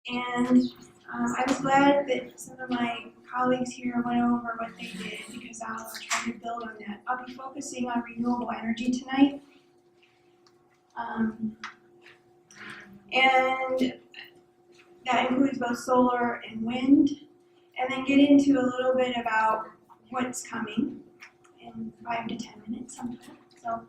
And I was glad that some of my colleagues here went over what they did because I'll try to build on that. I'll be focusing on renewable energy tonight. And that includes both solar and wind, and then get into a little bit about what's coming in 5 to 10 minutes sometime. So,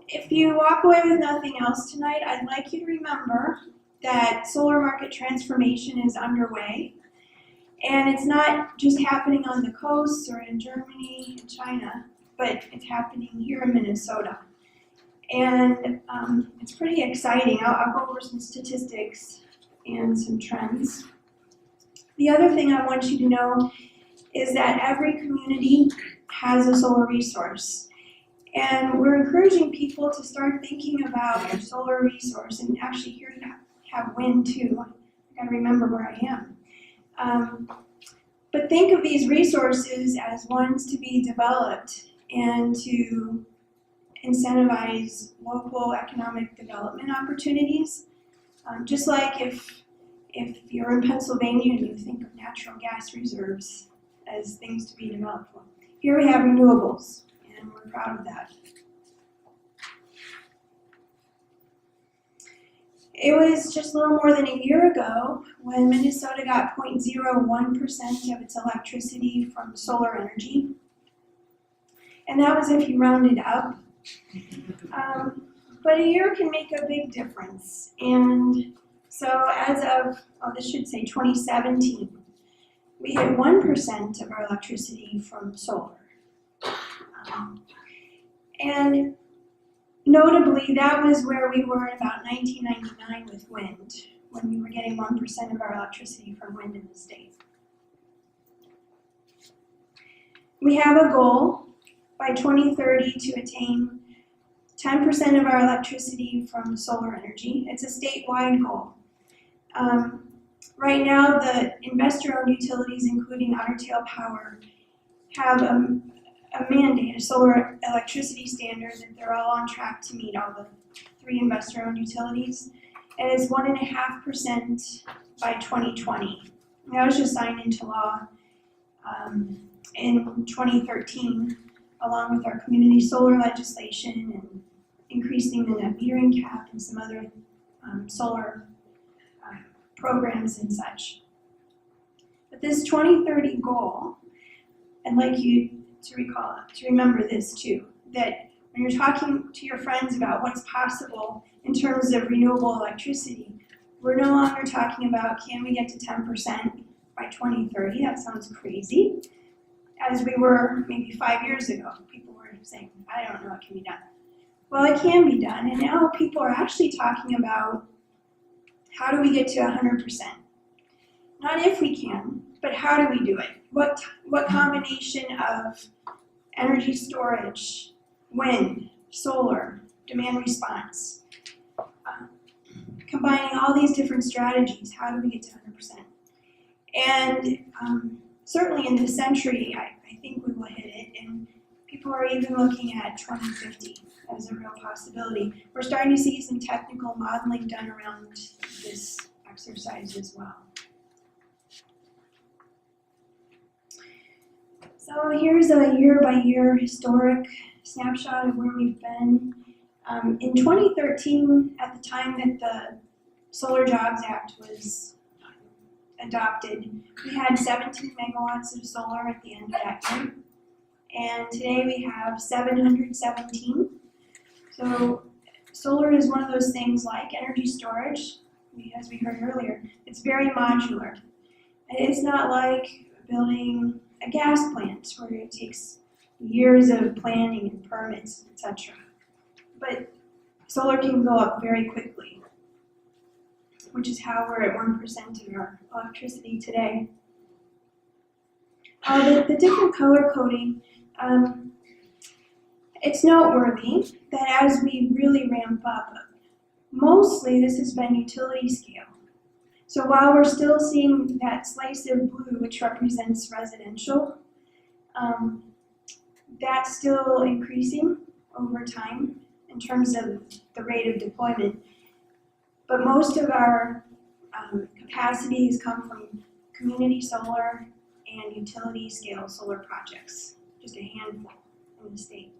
if you walk away with nothing else tonight, I'd like you to remember that solar market transformation is underway, and it's not just happening on the coast or in Germany and China, but it's happening here in Minnesota. And it's pretty exciting. I'll go over some statistics and some trends. The other thing I want you to know is that every community has a solar resource. And we're encouraging people to start thinking about their solar resource. And actually here you have wind too. I gotta remember where I am. But think of these resources as ones to be developed and to incentivize local economic development opportunities. Just like if you're in Pennsylvania and you think of natural gas reserves as things to be developed. Well, here we have renewables, and we're proud of that. It was just a little more than a year ago when Minnesota got 0.01% of its electricity from solar energy. And that was if you rounded up. But a year can make a big difference. And so as of, this should say 2017, we had 1% of our electricity from solar. And notably, that was where we were in about 1999 with wind, when we were getting 1% of our electricity from wind in the state. We have a goal by 2030 to attain 10% of our electricity from solar energy. It's a statewide goal. Right now, the investor-owned utilities, including Otter Tail Power, have a mandate, a solar electricity standard that they're all on track to meet, all the 3 investor-owned utilities, and it's 1.5% by 2020. And that was just signed into law in 2013, along with our community solar legislation and increasing the net metering cap and some other solar programs and such. But this 2030 goal, I'd like you to remember this too, that when you're talking to your friends about what's possible in terms of renewable electricity, we're no longer talking about can we get to 10% by 2030, that sounds crazy, as we were maybe 5 years ago. People were saying, I don't know what can be done. Well, it can be done, and now people are actually talking about how do we get to 100%? Not if we can, but how do we do it? What combination of energy storage, wind, solar, demand response, combining all these different strategies, how do we get to 100%? And certainly in this century, I think we will hit it, and people are even looking at 2050 as a real possibility. We're starting to see some technical modeling done around this exercise as well. So here's a year-by-year historic snapshot of where we've been. In 2013, at the time that the Solar Jobs Act was adopted, we had 17 megawatts of solar at the end of that year. And today we have 717. So solar is one of those things like energy storage, as we heard earlier. It's very modular. It's not like building a gas plant where it takes years of planning and permits, etc. But solar can go up very quickly, which is how we're at 1% of our electricity today. The different color coding, it's noteworthy that as we really ramp up, mostly this has been utility scale. So while we're still seeing that slice of blue, which represents residential, that's still increasing over time in terms of the rate of deployment. But most of our capacities come from community solar and utility scale solar projects, just a handful in the state.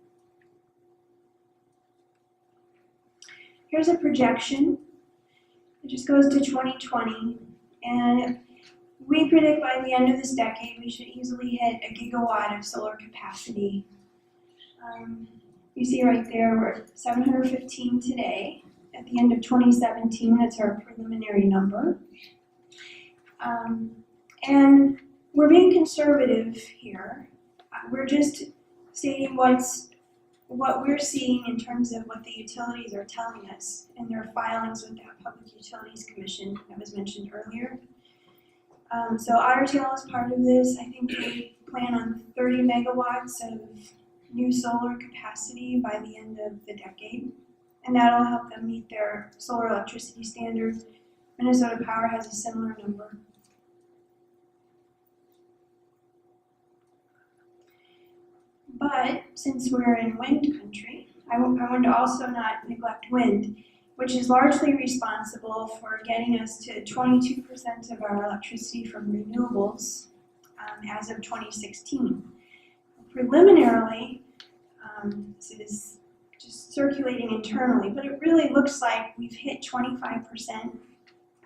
Here's a projection. It just goes to 2020, and we predict by the end of this decade we should easily hit a gigawatt of solar capacity. You see right there, we're at 715 today. At the end of 2017, that's our preliminary number. And we're being conservative here. We're just stating what we're seeing in terms of what the utilities are telling us in their filings with that Public Utilities Commission that was mentioned earlier. So Otter Tail is part of this. I think they plan on 30 megawatts of new solar capacity by the end of the decade, and that'll help them meet their solar electricity standard. Minnesota Power has a similar number. But since we're in wind country, I want to also not neglect wind, which is largely responsible for getting us to 22% of our electricity from renewables as of 2016. Preliminarily, this is just circulating internally, but it really looks like we've hit 25%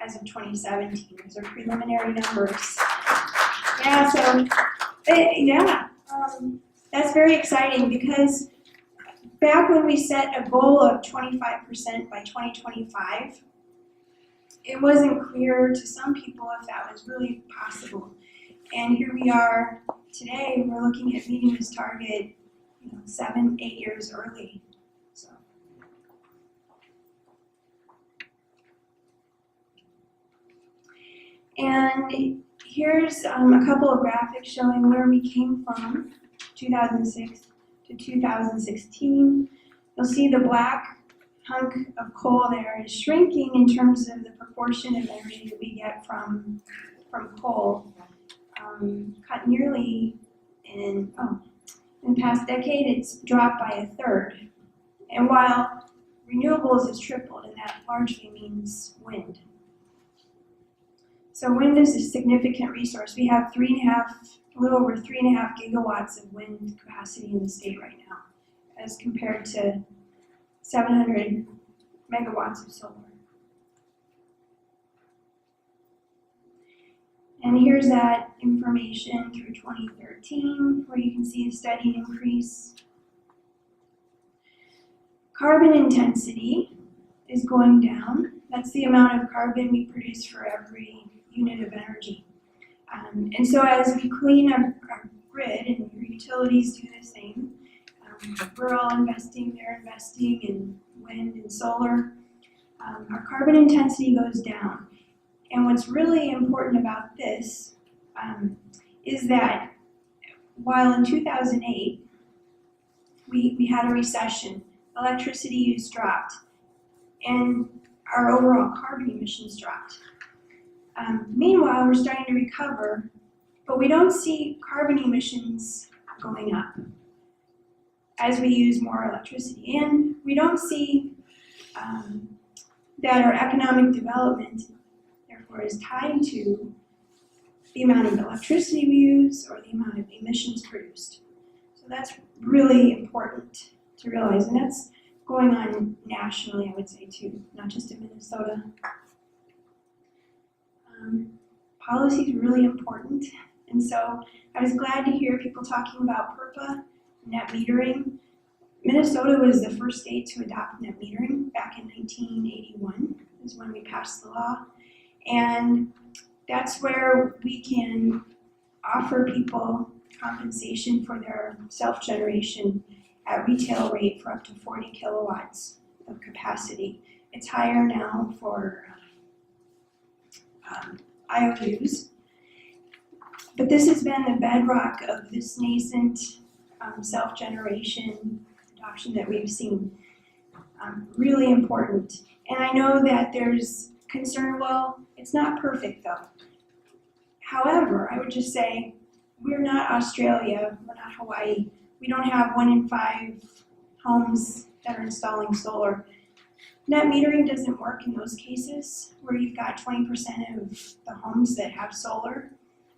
as of 2017. Those are preliminary numbers. Yeah, so, that's very exciting because back when we set a goal of 25% by 2025, it wasn't clear to some people if that was really possible. And here we are today, we're looking at meeting this target 7, 8 years early. So. And here's a couple of graphics showing where we came from, 2006 to 2016. You'll see the black hunk of coal there is shrinking in terms of the proportion of energy that we get from coal. Cut nearly in the past decade, it's dropped by a third. And while renewables has tripled, and that largely means wind. So wind is a significant resource. We have a little over 3.5 gigawatts of wind capacity in the state right now, as compared to 700 megawatts of solar. And here's that information through 2013, where you can see a steady increase. Carbon intensity is going down. That's the amount of carbon we produce for every unit of energy. And so as we clean our grid, and your utilities do the same, we're all investing, they're investing in wind and solar, our carbon intensity goes down. And what's really important about this is that while in 2008, we had a recession, electricity use dropped, and our overall carbon emissions dropped. Meanwhile, we're starting to recover, but we don't see carbon emissions going up as we use more electricity. And we don't see that our economic development, therefore, is tied to the amount of electricity we use or the amount of emissions produced. So that's really important to realize, and that's going on nationally, I would say, too, not just in Minnesota. Policy is really important, and so I was glad to hear people talking about PURPA, net metering. Minnesota was the first state to adopt net metering back in 1981, is when we passed the law, and that's where we can offer people compensation for their self-generation at retail rate for up to 40 kilowatts of capacity. It's higher now for IOUs, but this has been the bedrock of this nascent self-generation adoption that we've seen. Really important. And I know that there's concern, well, it's not perfect though. However, I would just say, we're not Australia, we're not Hawaii. We don't have 1 in 5 homes that are installing solar. Net metering doesn't work in those cases where you've got 20% of the homes that have solar.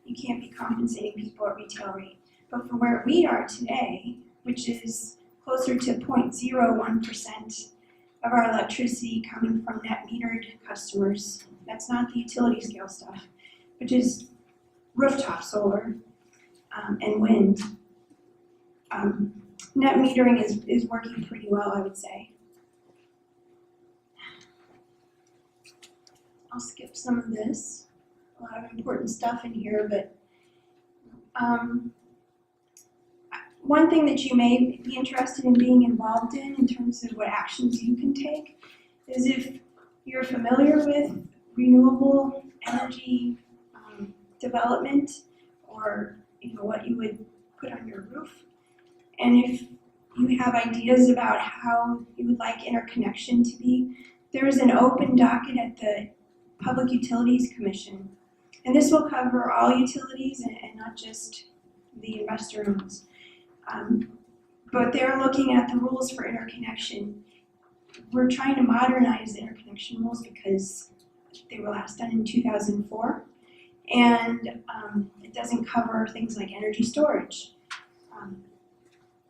You can't be compensating people at retail rate. But for where we are today, which is closer to 0.01% of our electricity coming from net metered customers, that's not the utility scale stuff, which is rooftop solar and wind. Net metering is working pretty well, I would say. I'll skip some of this. A lot of important stuff in here, but one thing that you may be interested in being involved in terms of what actions you can take is if you're familiar with renewable energy development, or what you would put on your roof, and if you have ideas about how you would like interconnection to be, there's an open docket at the Public Utilities Commission, and this will cover all utilities and not just the investor owns. But they're looking at the rules for interconnection. We're trying to modernize the interconnection rules because they were last done in 2004, and it doesn't cover things like energy storage,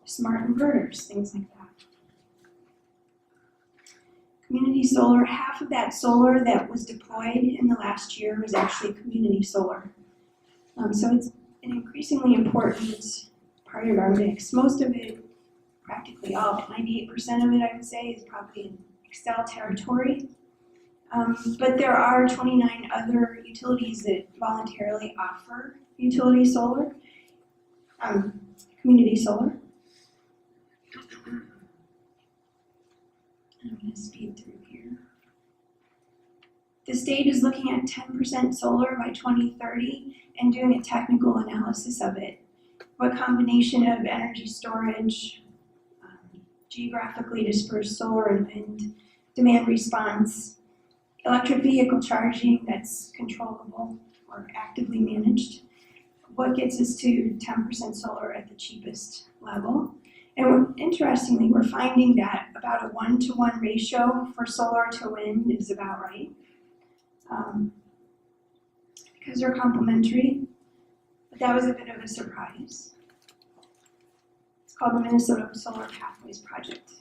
smart inverters, things like that. Community solar, half of that solar that was deployed in the last year was actually community solar. So it's an increasingly important part of our mix. Most of it, practically all of it, 98% of it I would say, is probably in Excel territory. But there are 29 other utilities that voluntarily offer utility solar, community solar. I'm going to speed through here. The state is looking at 10% solar by 2030 and doing a technical analysis of it. What combination of energy storage, geographically dispersed solar and demand response, electric vehicle charging that's controllable or actively managed, what gets us to 10% solar at the cheapest level. And interestingly, we're finding that about a 1-to-1 ratio for solar to wind is about right, because they're complementary. But that was a bit of a surprise. It's called the Minnesota Solar Pathways Project.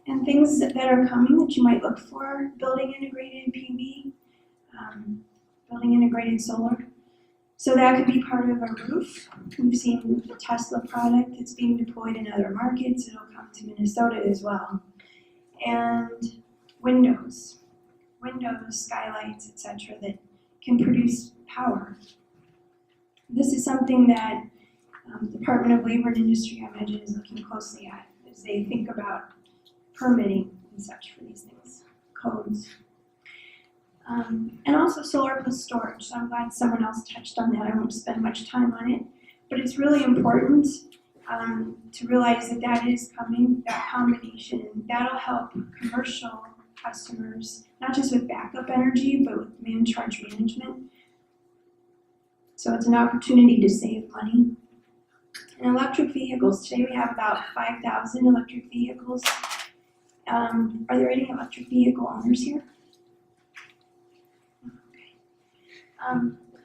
And things that are coming that you might look for: building integrated PV, building integrated solar. So that could be part of a roof. We've seen the Tesla product that's being deployed in other markets. It'll come to Minnesota as well. And windows, skylights, etc., that can produce power. This is something that the Department of Labor and Industry, I imagine, is looking closely at as they think about permitting and such for these things, codes. And also solar plus storage. So I'm glad someone else touched on that. I won't spend much time on it, but it's really important to realize that that is coming, that combination. That'll help commercial customers, not just with backup energy, but with demand charge management. So it's an opportunity to save money. And electric vehicles. Today we have about 5,000 electric vehicles. Are there any electric vehicle owners here?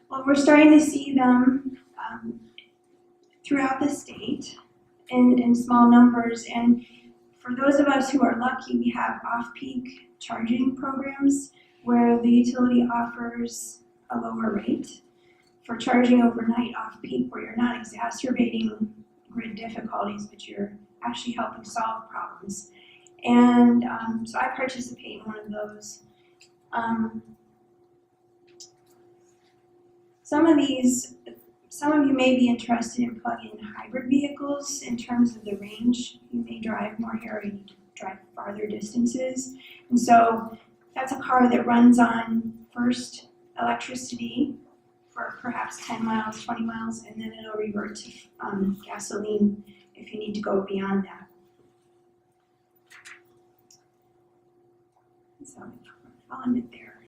Well, we're starting to see them throughout the state in small numbers, and for those of us who are lucky, we have off-peak charging programs where the utility offers a lower rate for charging overnight off-peak, where you're not exacerbating grid difficulties, but you're actually helping solve problems. And so I participate in one of those. Some of you may be interested in plug-in hybrid vehicles in terms of the range. You may drive more here, or you need to drive farther distances. And so that's a car that runs on first electricity for perhaps 10 miles, 20 miles, and then it'll revert to gasoline if you need to go beyond that. So I'll end it there.